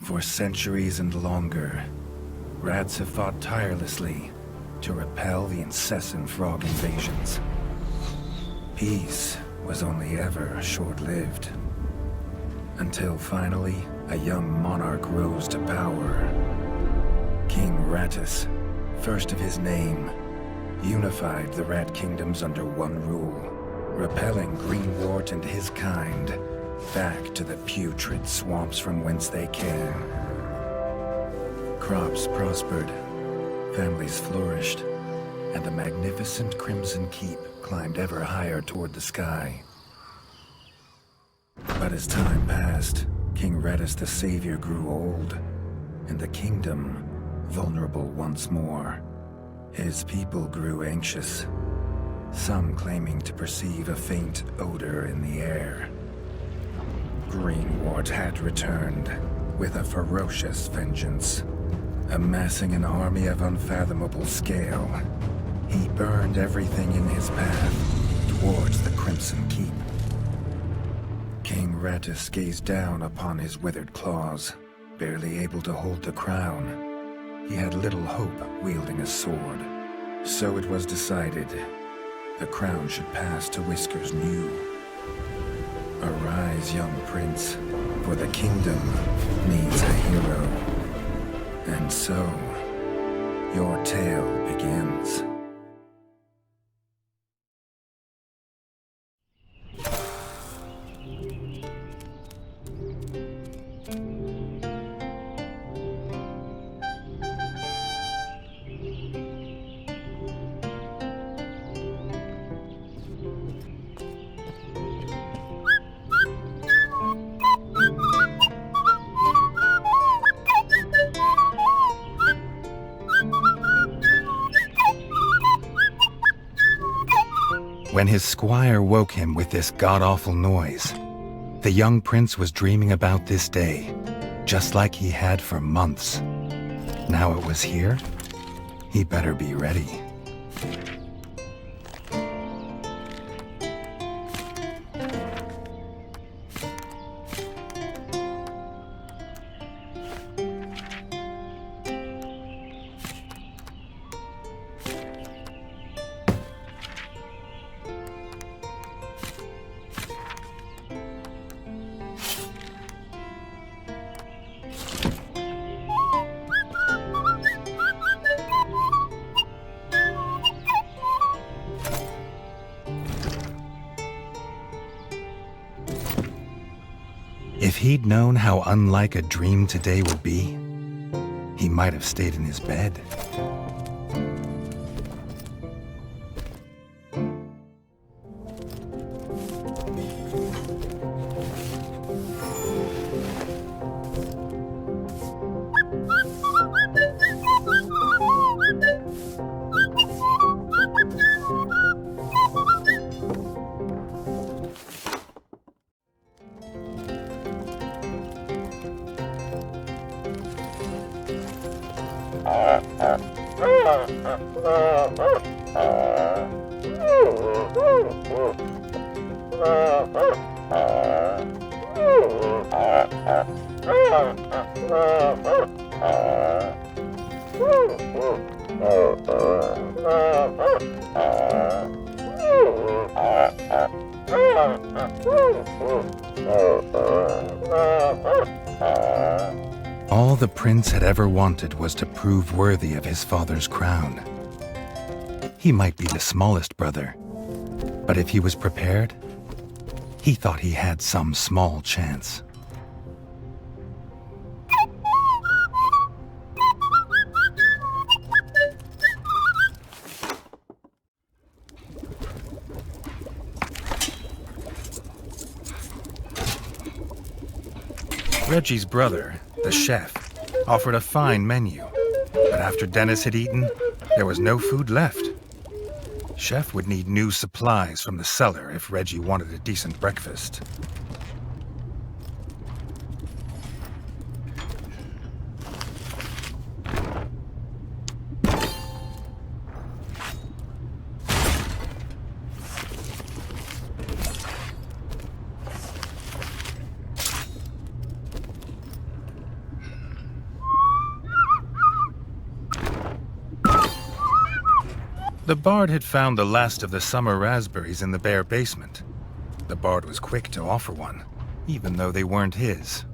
For centuries and longer, rats have fought tirelessly to repel the incessant frog invasions. Peace was only ever short-lived. Until finally, a young monarch rose to power. King Rattus, first of his name, unified the rat kingdoms under one rule, repelling Greenwort and his kind back to the putrid swamps from whence they came. Crops prospered, families flourished, and the magnificent Crimson Keep climbed ever higher toward the sky. But as time passed, King Rattus the Savior grew old, and the kingdom vulnerable once more. His people grew anxious, some claiming to perceive a faint odor in the air. Greenwort had returned with a ferocious vengeance. Amassing an army of unfathomable scale, he burned everything in his path towards the Crimson Keep. King Rattus gazed down upon his withered claws, barely able to hold the crown. He had little hope wielding a sword, so it was decided the crown should pass to Whiskers New. Arise, young prince, for the kingdom needs a hero. And so, your tale begins. When his squire woke him with this god-awful noise, the young prince was dreaming about this day, just like he had for months. Now it was here, he better be ready. If he'd known how unlike a dream today would be, he might have stayed in his bed. All the prince had ever wanted was to prove worthy of his father's crown. He might be the smallest brother, but if he was prepared, he thought he had some small chance. Reggie's brother, the chef, offered a fine menu, but after Dennis had eaten, there was no food left. Chef would need new supplies from the cellar if Reggie wanted a decent breakfast. The bard had found the last of the summer raspberries in the bare basement. The bard was quick to offer one, even though they weren't his.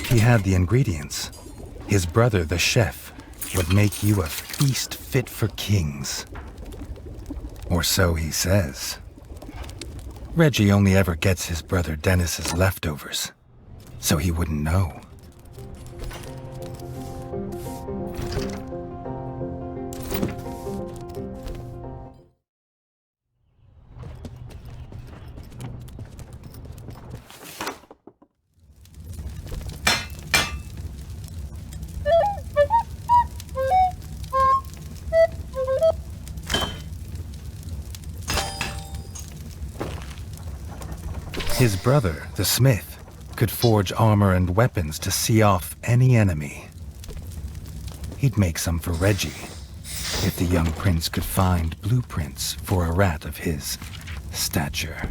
He had the ingredients. His brother, the chef, would make you a feast fit for kings. Or so he says. Reggie only ever gets his brother Dennis's leftovers, so he wouldn't know. His brother, the smith, could forge armor and weapons to see off any enemy. He'd make some for Reggie, if the young prince could find blueprints for a rat of his stature.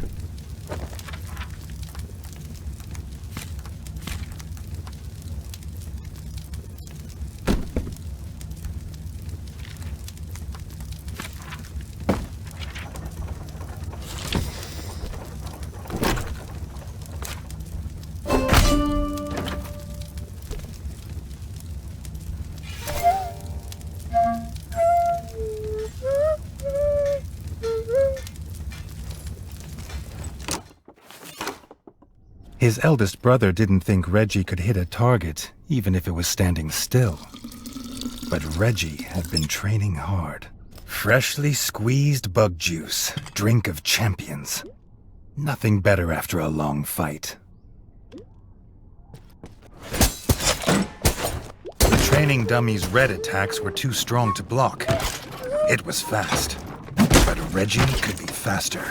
His eldest brother didn't think Reggie could hit a target, even if it was standing still. But Reggie had been training hard. Freshly squeezed bug juice, drink of champions. Nothing better after a long fight. The training dummy's red attacks were too strong to block. It was fast, but Reggie could be faster.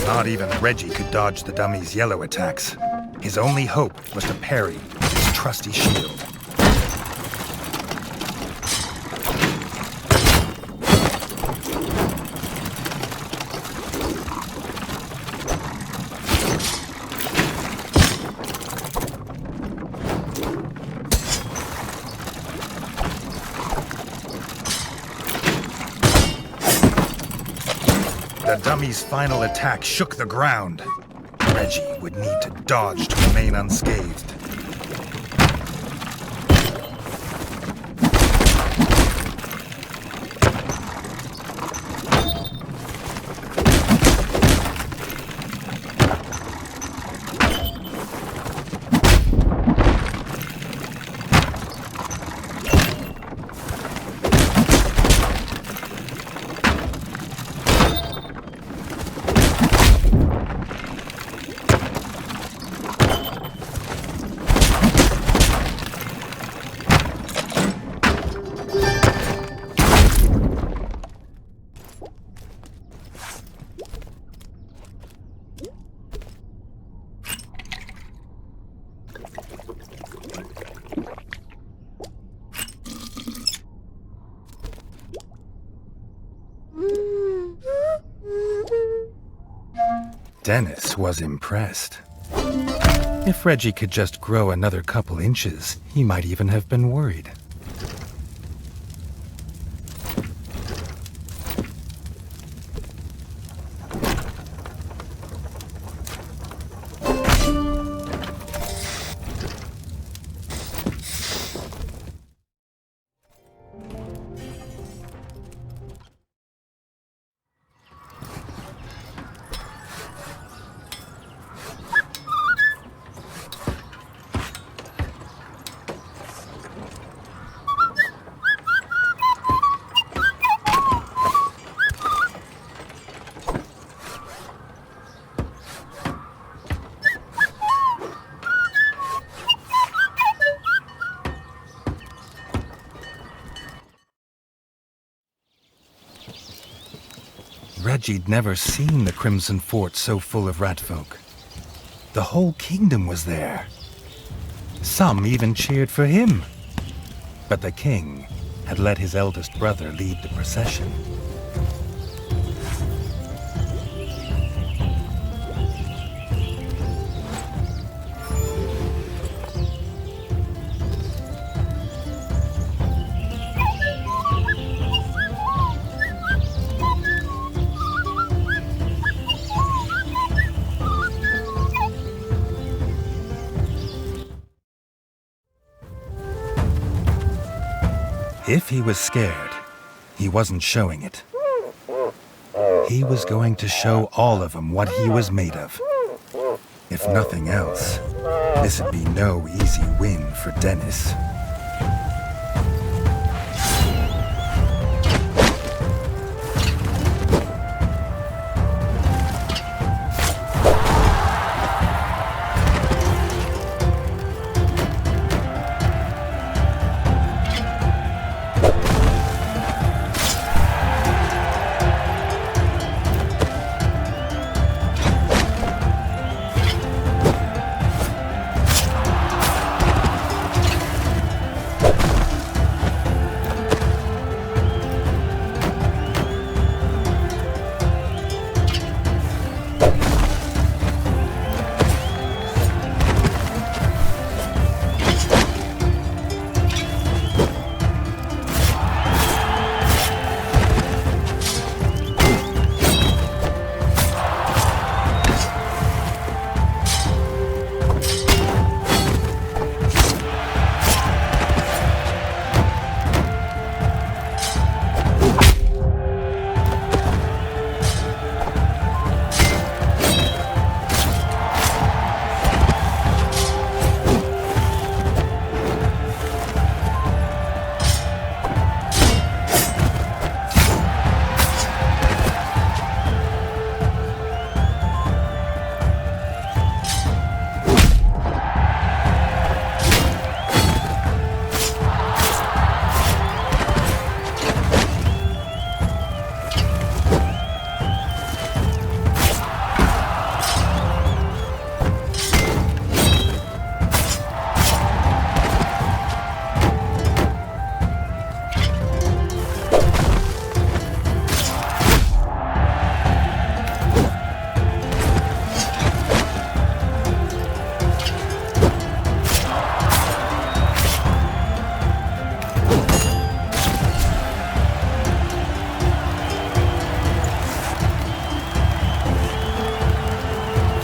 Not even Reggie could dodge the dummy's yellow attacks. His only hope was to parry with his trusty shield. The dummy's final attack shook the ground. Reggie would need to dodge to remain unscathed. Dennis was impressed. If Reggie could just grow another couple inches, he might even have been worried. Raji'd never seen the Crimson Fort so full of rat folk. The whole kingdom was there. Some even cheered for him. But the king had let his eldest brother lead the procession. If he was scared, he wasn't showing it. He was going to show all of them what he was made of. If nothing else, this'd be no easy win for Dennis.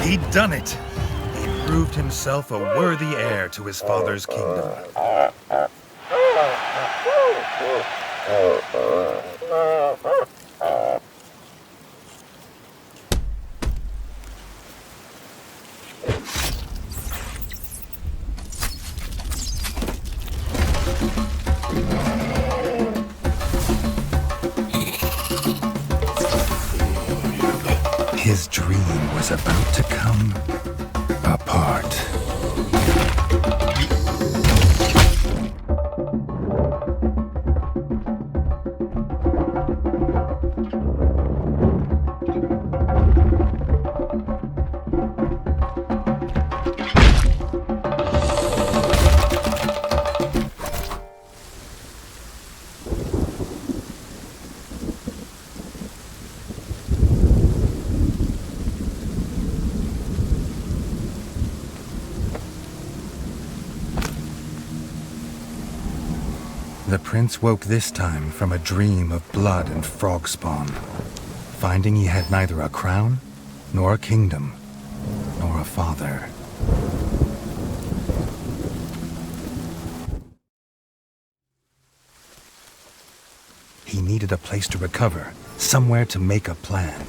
He'd done it. He'd proved himself a worthy heir to his father's kingdom. His dream was about to come apart. The prince woke this time from a dream of blood and frog spawn, finding he had neither a crown, nor a kingdom, nor a father. He needed a place to recover, somewhere to make a plan.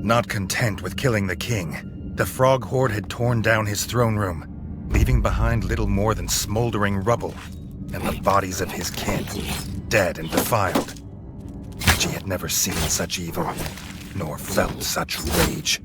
Not content with killing the king, the frog horde had torn down his throne room, leaving behind little more than smoldering rubble and the bodies of his kin, dead and defiled. She had never seen such evil, nor felt such rage.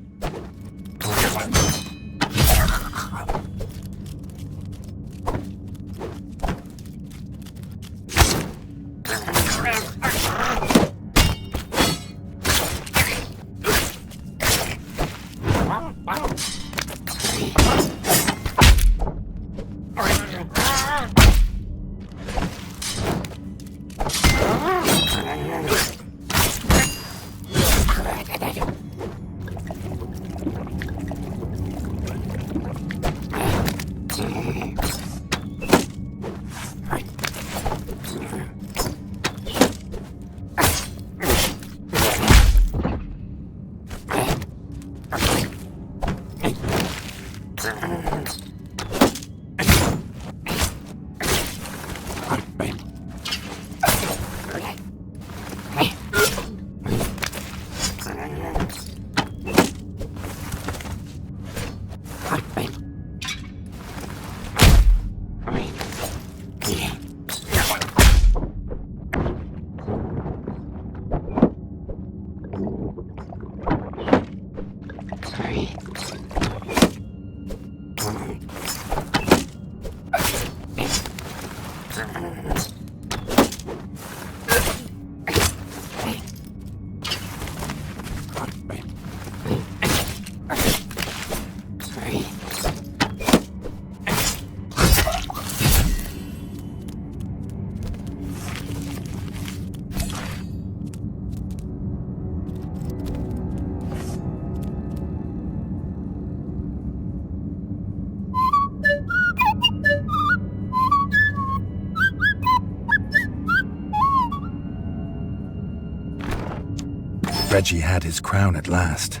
Reggie had his crown at last,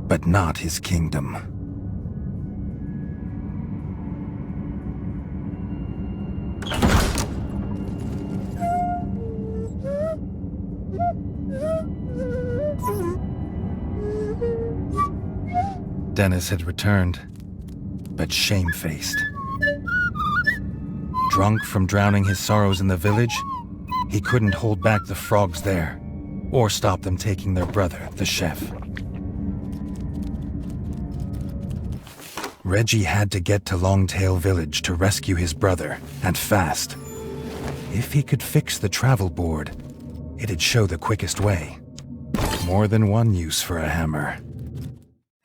but not his kingdom. Dennis had returned, but shamefaced. Drunk from drowning his sorrows in the village, he couldn't hold back the frogs there, or stop them taking their brother, the chef. Reggie had to get to Longtail Village to rescue his brother, and fast. If he could fix the travel board, it'd show the quickest way. More than one use for a hammer.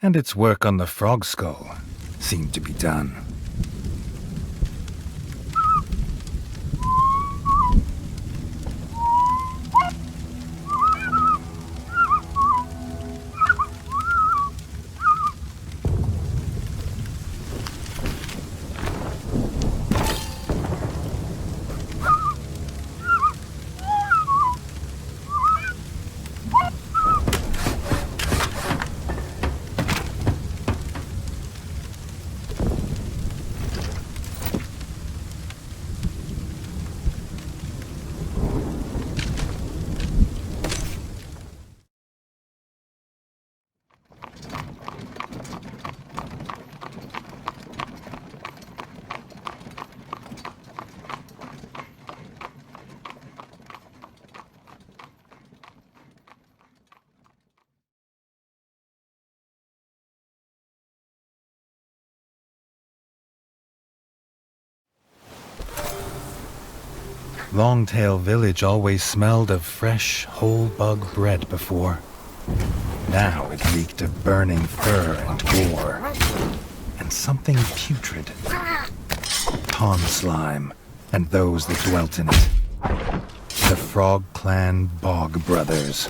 And its work on the frog skull seemed to be done. Longtail Village always smelled of fresh, whole bug bread before. Now it reeked of burning fur and gore, and something putrid. Pond slime, and those that dwelt in it. The Frog Clan Bog Brothers.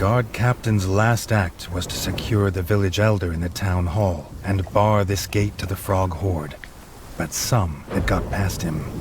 guard captain's last act was to secure the village elder in the town hall and bar this gate to the frog horde. But some had got past him.